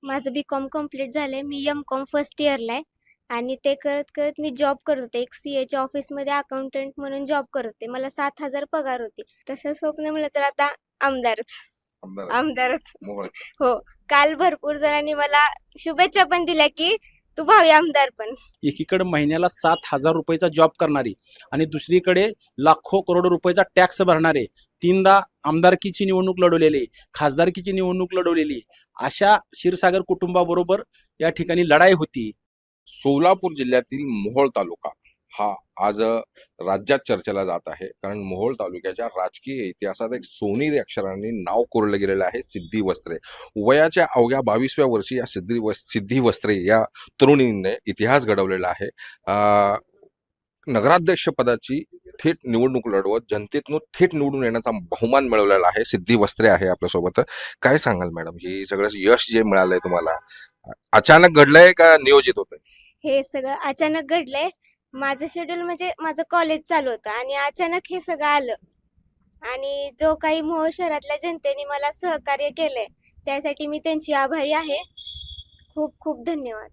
माझं BCom complete झालंय. मी M.Com first इयरला आहे आणि ते करत-करत मी जॉब करत होते. एक सी-एच्या ऑफिसमध्ये अकाउंटंट म्हणून जॉब करत होते. मला 7,000 पगार होती. तसं स्वप्न म्हटलं तर आता आमदारच. आमदार आमदारच. मोहोळ. हो. काल भरपूर जणांनी मला शुभेच्छा पण दिल्या, की तू भावी आमदार पण. एकीकडे महिन्याला 7,000 रुपयाचा जॉब करणारी आणि दुसरीकडे लाखो करोडो रुपयाचा टॅक्स भरणारे, 3दा आमदारकीची निवडणूक लढवलेली, खासदारकीची निवडणूक लढवलेली अशा क्षीरसागर कुटुंबाबरोबर या ठिकाणी लढाई होती. सोलापूर जिल्ह्यातील मोहोळ तालुका हा आज राज्यात चर्चेला जात आहे, कारण मोहोळ तालुक्याच्या राजकीय इतिहासात एक सोनेरी अक्षरांनी नाव कोरलं गेलेलं आहे सिद्धी वस्त्रे. वयाच्या अवघ्या 22व्या वर्षी या सिद्धी वस्त्रे या तरुणीने इतिहास घडवलेला आहे. नगराध्यक्ष पदाची थेट निवडणूक लढवत जनतेतून थेट निवडून येण्याचा बहुमान मिळवलेला आहे. सिद्धी वस्त्रे आहे आपल्यासोबत. काय सांगाल मॅडम, हे सगळं यश जे मिळालंय तुम्हाला अचानक घडलंय का नियोजित होतंय? हे सगळं अचानक घडलंय. माझं शेड्यूल म्हणजे माझं कॉलेज चालू होतं आणि अचानक हे सगळं आलं. आणि जो काही मोहोळ शहरातल्या जनतेने मला सहकार्य केलंय त्यासाठी मी त्यांची आभारी आहे. खूप खूप धन्यवाद.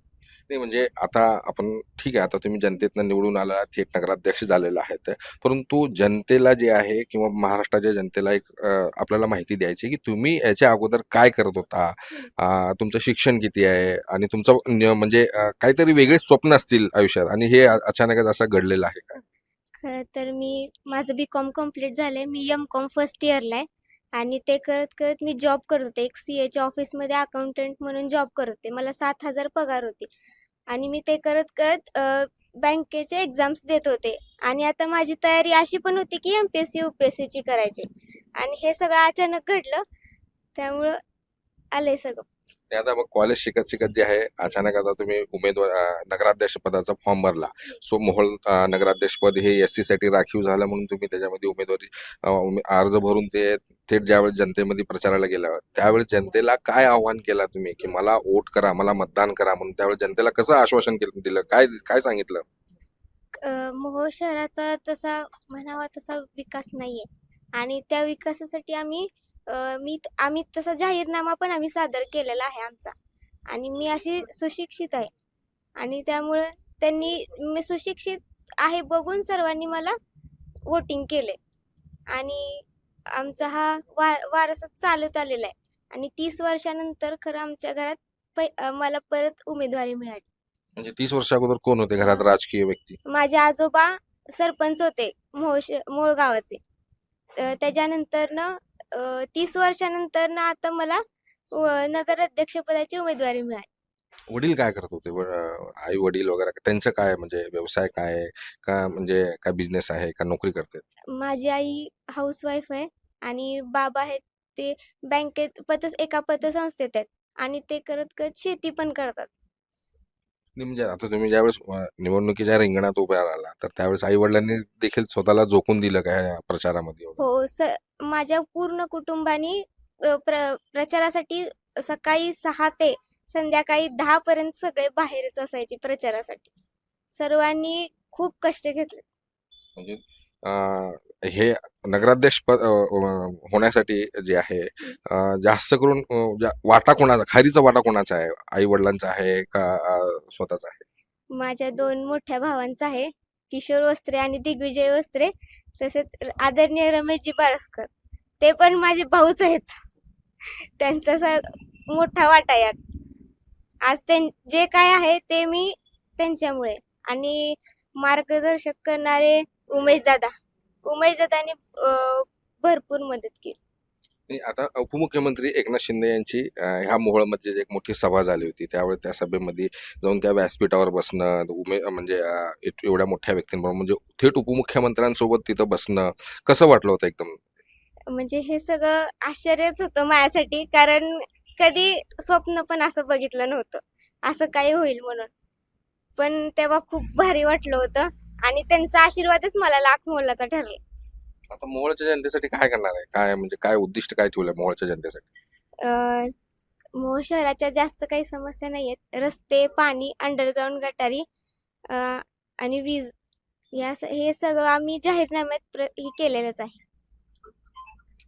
नाही म्हणजे आता आपण ठीक आहे, आता तुम्ही जनतेतनं निवडून आला, थेट नगराध्यक्ष झालेला आहेत, परंतु जनतेला जे आहे किंवा महाराष्ट्राच्या जनतेला एक आपल्याला माहिती द्यायची की तुम्ही याच्या अगोदर काय करत होता, तुमचं शिक्षण किती आहे आणि तुमचं म्हणजे काहीतरी वेगळे स्वप्न असतील आयुष्यात आणि हे अचानकच असं घडलेलं आहे का? खरं तर माझं बी.कॉम कंप्लीट झालंय. मी एम.कॉम फर्स्ट इयरला आहे आणि ते करत-करत मी जॉब करत होते. एक सी-एच्या ऑफिसमध्ये अकाउंटंट म्हणून जॉब करत होते. मला 7,000 पगार होती आणि मी ते करत-करत बँकेचे एक्झाम्स देत होते आणि आता माझी तयारी अशी पण होती, की एम-पी-एस-सी, यू-पी-एस-सीची करायची आणि हे सगळं अचानक घडलं. त्यामुळं आलंय सगळं. आणि आता मग कॉलेज शिकत शिकत जे आहे अचानक आता तुम्ही उमेदवार नगराध्यक्ष पदाचा फॉर्म भरला. सो मोहोळ नगराध्यक्ष पद हे SC साठी राखीव झालं म्हणून तुम्ही त्याच्यामध्ये उमेदवारी अर्ज भरून ते थेट ज्यावेळेस जनतेमध्ये प्रचाराला गेला त्यावेळेस जनतेला काय आव्हान केला तुम्ही की मला वोट करा, मला मतदान करा म्हणून? त्यावेळेस जनतेला कसं आश्वासन दिलं, काय काय सांगितलं? मोहोळ शहराचा तसा म्हणावा तसा विकास नाहीये आणि त्या विकासासाठी आम्ही तसा जाहीरनामा पण आम्ही सादर केलेला आहे आमचा आणि मी अशी सुशिक्षित आहे आणि त्यामुळं मी सुशिक्षित आहे बघून सर्वांनी मला वोटिंग केले आणि आमचा हा वारसा चालत आलेला आहे आणि 30 वर्षानंतर खरं आमच्या घरात मला परत उमेदवारी मिळाली. म्हणजे 30 वर्षा अगोदर कोण होते घरात राजकीय व्यक्ती? माझे आजोबा सरपंच होते मोहोळ गावाचे. त्याच्यानंतरनं 30 वर्षानंतरनं आता मला नगराध्यक्षपदाची उमेदवारी मिळाली. वडील काय करत होते? आई वडील वगैरे त्यांचं काय म्हणजे व्यवसाय काय आहे? का म्हणजे काय बिझनेस आहे का नोकरी करते? माझी आई हाऊसवाईफ आहे आणि बाबा आहेत ते बँकेत एका पतसंस्थेत आहेत आणि ते करत-करत शेती पण करतात. नाही म्हणजे आता तुम्ही ज्यावेळेस निवडणुकीच्या रिंगणात उभ्या राहिला तर त्यावेळेस आई वडिलांनी देखील स्वतःला झोकून दिलं काय या प्रचारामध्ये वगैरे? हो, माझ्या पूर्ण कुटुंबानी प्रचारासाठी सकाळी 6 ते संध्याकाळी 10 पर्यंत सगळे बाहेरच असायचे प्रचारासाठी. सर्वांनी खूप कष्ट घेतले. म्हणजे हे नगराध्यक्ष पद होण्यासाठी जे आहे जास्त करून वाटा कोणाचा, खारीचा वाटा कोणाचा आहे? आई वडिलांचा आहे का स्वतःचा आहे? माझ्या 2 मोठ्या भावांचा आहे, किशोर वस्त्रे आणि दिग्विजय वस्त्रे. तसेच आदरणीय रमेशजी बारसकर. ते पण माझे भाऊच आहेत. त्यांचा मोठा वाटा यात. आज जे काय आहे ते मी त्यांच्यामुळे आणि मार्गदर्शक करणारे उमेशदादांनी भरपूर मदत केली. आणि आता उपमुख्यमंत्री एकनाथ शिंदे यांची ह्या मोहोळमध्ये एक मोठी सभा झाली होती. त्यावेळेस त्या सभेमध्ये जाऊन त्या व्यासपीठावर बसणं, म्हणजे एवढ्या मोठ्या व्यक्तींबरोबर म्हणजे थेट उपमुख्यमंत्र्यांसोबत तिथं बसणं कसं वाटलं होतं एकदम? म्हणजे हे सगळं आश्चर्यच होतं माझ्यासाठी, कारण कधी स्वप्न पण असं बघितलं नव्हतं, असं काही होईल म्हणून. पण तेव्हा खूप भारी वाटलं होतं आणि त्यांचा आशीर्वादच मला लाख मोलाचा ठरला. आता मोहोळच्या जनतेसाठी काय करणार आहे? काय म्हणजे काय उद्दिष्ट काय ठेवलंय मोहोळच्या जनतेसाठी? अ, मोहोळ शहराच्या जास्त काही समस्या नाही आहेत. रस्ते, पाणी, अंडरग्राऊंड गटारी अ, आणि वीज हे सगळं आम्ही जाहीरनाम्यात हे केलेलंच आहे.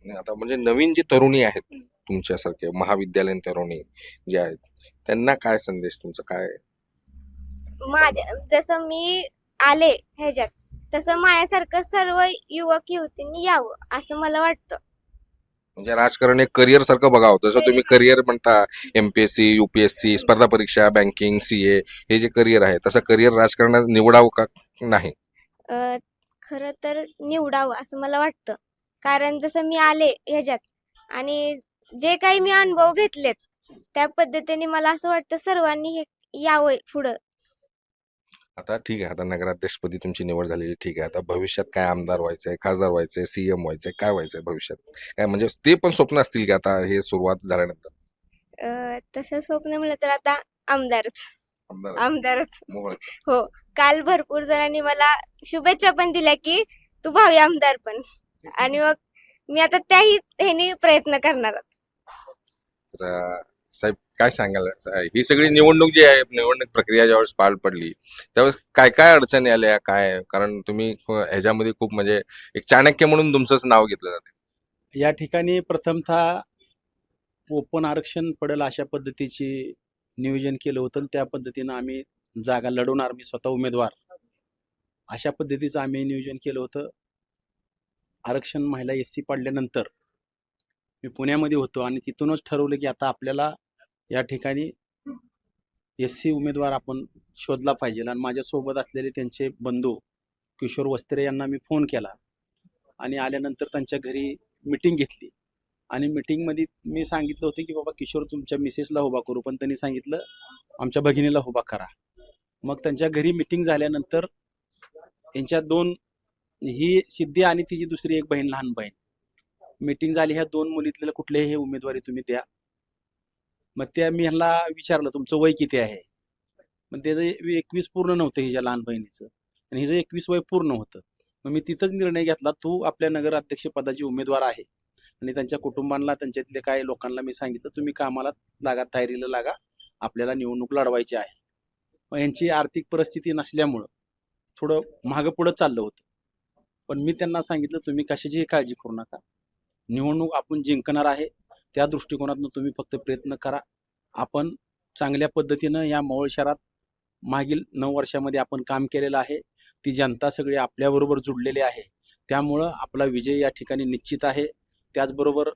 आणि आता म्हणजे नवीन जी तरुणी आहेत तुमच्यासारखे महाविद्यालयीन तरुणी जे आहेत त्यांना काय संदेश तुमचा काय माझ्या जसं मी आले ह्याच्यात तसं माझ्यासारखं सर्व युवक युवतींनी यावं असं मला वाटतं. म्हणजे राजकारण एक करिअर सारखं बघावं जसं तुम्ही करिअर म्हणता एमपीएससी युपीएससी स्पर्धा परीक्षा बँकिंग सीए हे जे करिअर आहे तसं करिअर राजकारणात निवडावं का नाही? अ, खरं तर निवडावं असं मला वाटतं. कारण जसं मी आले ह्याच्यात आणि जे काही मी अनुभव घेतलेत त्या पद्धतीने मला असं वाटतं सर्वांनी हे यावं पुढं. आता ठीक आहे, आता नगराध्यक्षपदी तुमची निवड झालेली ठीक आहे. आता भविष्यात काय आमदार व्हायचंय, खासदार व्हायचंय, सीएम व्हायचंय, काय व्हायचंय भविष्यात? काय म्हणजे ते पण स्वप्न असतील की आता हे सुरुवात झाल्यानंतर तसं स्वप्न म्हणलं तर आता आमदारच. आमदार आमदारच. मोहोळ. हो. काल भरपूर जणांनी मला शुभेच्छा पण दिल्या, की तू भावी आमदार पण. आणि मग मी आता त्याही ह्यानी प्रयत्न करणार. तर साहेब काय सांगाल ही सगळी निवडणूक जी आहे निवडणूक प्रक्रिया ज्यावेळेस पार पडली त्यावेळेस काय काय अडचणी आल्या काय कारण तुम्ही ह्याच्यामध्ये खूप म्हणजे एक चाणक्य म्हणून तुमचंच नाव घेतलं जाते. या ठिकाणी प्रथमतः ओपन आरक्षण पडेल अशा पद्धतीची नियोजन केलं होतं आणि त्या पद्धतीनं आम्ही जागा लढवणार, मी स्वतः उमेदवार अशा पद्धतीचं आम्ही नियोजन केलं होतं. आरक्षण महिला एससी पडल्यानंतर मी पुण्यामध्ये होतो आणि तिथूनच ठरवलं की आता आपल्याला या ठिकाणी एससी उमेदवार आपण शोधला पाहिजे. आणि माझ्यासोबत असलेले त्यांचे बंधू किशोर वस्त्रे यांना मी फोन केला आणि आल्यानंतर त्यांच्या घरी मिटिंग घेतली आणि मिटिंगमध्ये मी सांगितलं होतं की बाबा किशोर तुमच्या मिसेसला उभा करू, पण त्यांनी सांगितलं आमच्या भगिनीला उभा करा. मग त्यांच्या घरी मिटिंग झाल्यानंतर यांच्या दोन, ही सिद्धी आणि तिची दुसरी एक बहीण, लहान बहीण, मिटिंग झाली. ह्या दोन मुलीतल्या कुठलेही उमेदवारी तुम्ही द्या. मग त्या मी ह्यांना विचारलं तुमचं वय किती आहे. मग त्याचं 21 पूर्ण नव्हतं हिच्या लहान बहिणीचं आणि हिचं 21 वय पूर्ण होतं. मग मी तिथंच निर्णय घेतला, तू आपल्या नगराध्यक्ष पदाची उमेदवार आहे. आणि त्यांच्या कुटुंबांना त्यांच्यातले काही लोकांना मी सांगितलं तुम्ही कामाला लागा, तयारीला लागा, आपल्याला निवडणूक लढवायची आहे. मग यांची आर्थिक परिस्थिती नसल्यामुळं थोडं मागं पुढं चाललं होतं. पण मी त्यांना सांगितलं तुम्ही कशाचीही काळजी करू नका, निवडणूक आपण जिंकणार आहे. त्या दृष्टिकोनातून तुम्ही फक्त प्रयत्न करा. आपण चांगल्या पद्धतीनं या मोहोळ शहरात मागील 9 वर्षामध्ये आपण काम केलेलं आहे. ती जनता सगळी आपल्याबरोबर जुडलेली आहे. त्यामुळं आपला विजय या ठिकाणी निश्चित आहे. त्याचबरोबर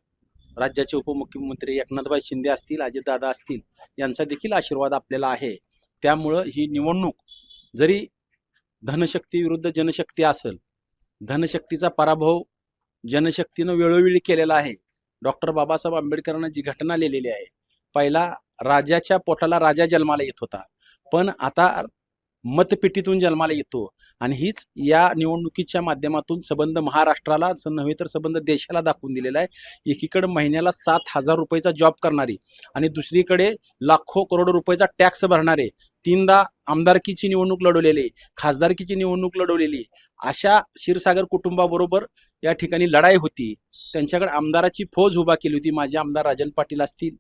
राज्याचे उपमुख्यमंत्री एकनाथभाई शिंदे असतील, अजितदादा असतील, यांचा देखील आशीर्वाद आपल्याला आहे. त्यामुळं ही निवडणूक जरी धनशक्ती विरुद्ध जनशक्ती असेल, धनशक्तीचा पराभव जनशक्तीनं वेळोवेळी केलेला आहे. डॉक्टर बाबासाहेब आंबेडकरांना जी घटना लिहिलेली आहे, पहिला राजाच्या पोटाला राजा जन्माला येत होता, पण आता मतपेटीतून जन्माला येतो. आणि हीच या निवडणुकीच्या माध्यमातून संबंध महाराष्ट्राला नव्हे तर संबंध देशाला दाखवून दिलेला आहे. एकीकडे महिन्याला 7,000 रुपयाचा जॉब करणारी आणि दुसरीकडे लाखो करोडो रुपयाचा टॅक्स भरणारे, 3दा आमदारकीची निवडणूक लढवलेली, खासदारकीची निवडणूक लढवलेली अशा क्षीरसागर कुटुंबाबरोबर या ठिकाणी लढाई होती. त्यांच्याकडे आमदाराची फौज उभा केली होती. माझे आमदार राजन पाटील असतील,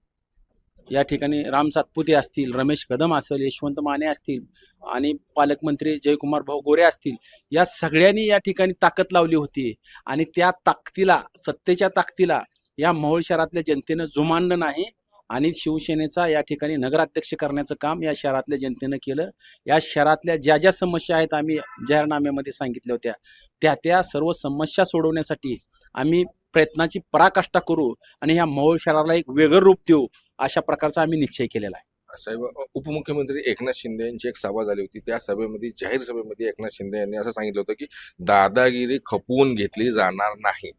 या ठिकाणी राम सातपुते असतील, रमेश कदम असेल, यशवंत माने असतील आणि पालकमंत्री जयकुमार भाऊ गोरे असतील, या सगळ्यांनी या ठिकाणी ताकद लावली होती. आणि त्या ताकदीला, सत्तेच्या ताकदीला या मोहोळ शहरातल्या जनतेनं जुमानलं नाही आणि शिवसेनेचा या ठिकाणी नगराध्यक्ष करण्याचं काम या शहरातल्या जनतेनं केलं. या शहरातल्या ज्या ज्या समस्या आहेत आम्ही जाहीरनाम्यामध्ये सांगितल्या होत्या, त्या सर्व समस्या सोडवण्यासाठी आम्ही प्रयत्नाची पराकाष्ठा करू आणि ह्या मोहोळ शहराला एक वेगळं रूप देऊ, अशा प्रकारचा आम्ही निश्चय केलेला आहे. साहेब उपमुख्यमंत्री एकनाथ शिंदे यांची एक सभा झाली होती. त्या सभेमध्ये जाहीर सभेमध्ये एकनाथ शिंदे यांनी असं सांगितलं होतं की दादागिरी खपवून घेतली जाणार नाही,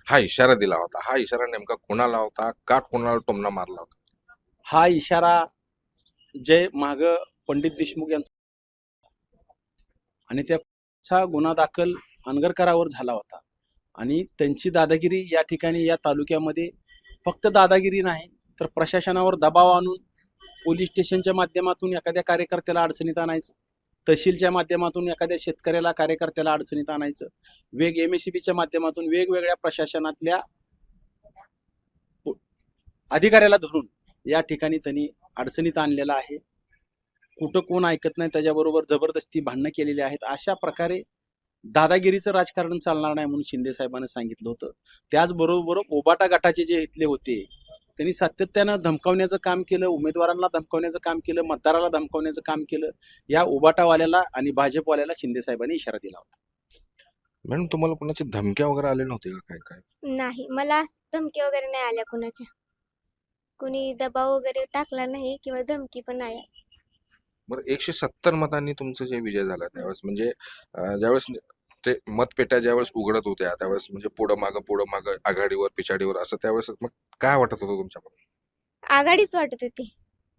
हा इशारा दिला होता. हा इशारा नेमका कोणाला होता, का कोणाला टोमणा मारला होता? हा इशारा जे माग पंडित देशमुख यांचा आणि त्याचा गुन्हा दाखल अनगरकरावर झाला होता. आणि त्यांची दादागिरी या ठिकाणी या तालुक्यामध्ये फक्त दादागिरी नाही तर प्रशासनावर दबाव आणून पोलीस स्टेशनच्या माध्यमातून एखाद्या कार्यकर्त्याला अडचणीत आणायचं, तहसीलच्या माध्यमातून एखाद्या शेतकऱ्याला कार्यकर्त्याला अडचणीत आणायचं, MSEBच्या माध्यमातून वेगवेगळ्या प्रशासनातल्या अधिकाऱ्याला धरून या ठिकाणी त्यांनी अडचणीत आणलेला आहे. कुठं कोण ऐकत नाही त्याच्याबरोबर जबरदस्ती भांडणं केलेली आहेत. अशा प्रकारे दादागिरीचं राजकारण चालणार नाही म्हणून शिंदे साहेबांनी सांगितलं होतं. त्याचबरोबर ओबाटा गटाचे जे इथले होते त्यांनी सातत्यानं धमकावण्याचं काम केलं, उमेदवारांना धमकावण्याचं काम केलं, मतदाराला धमकावण्याचं काम केलं. या उबाटावाल्याला आणि भाजपवाल्याला शिंदे साहेबांनी इशारा दिला होता. मॅडम तुम्हाला कोणाची धमक्या वगैरे आले नव्हते का काय काय? नाही, मला धमकी वगैरे नाही आल्या कुणाच्या. कुणी दबाव वगैरे टाकला नाही किंवा धमकी पण नाही. बरं 170 मतांनी तुमचं जे विजय झाला त्यावेळेस म्हणजे ज्यावेळेस ते मतपेट्या ज्यावेळेस उघडत होत्या त्यावेळेस म्हणजे पुढं मागं आघाडीवर पिछाडीवर असं त्यावेळेस मग काय वाटत होतं तुमच्याकडे? आघाडीच वाटत होती.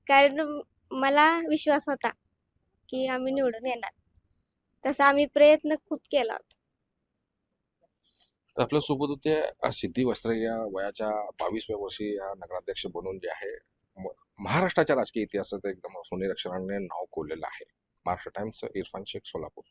कारण मला विश्वास होता की आम्ही निवडून येणार. तसा आम्ही प्रयत्न खूप केला होता. तर आपल्या सोबत होते सिद्धी वस्त्रे या वयाच्या 22व्या वर्षी या नगराध्यक्ष बनून जे आहे महाराष्ट्राच्या राजकीय इतिहासात एकदम सोनेरी अक्षराने नाव कोरलेलं आहे. महाराष्ट्र टाइम्स, इरफान शेख, सोलापूर.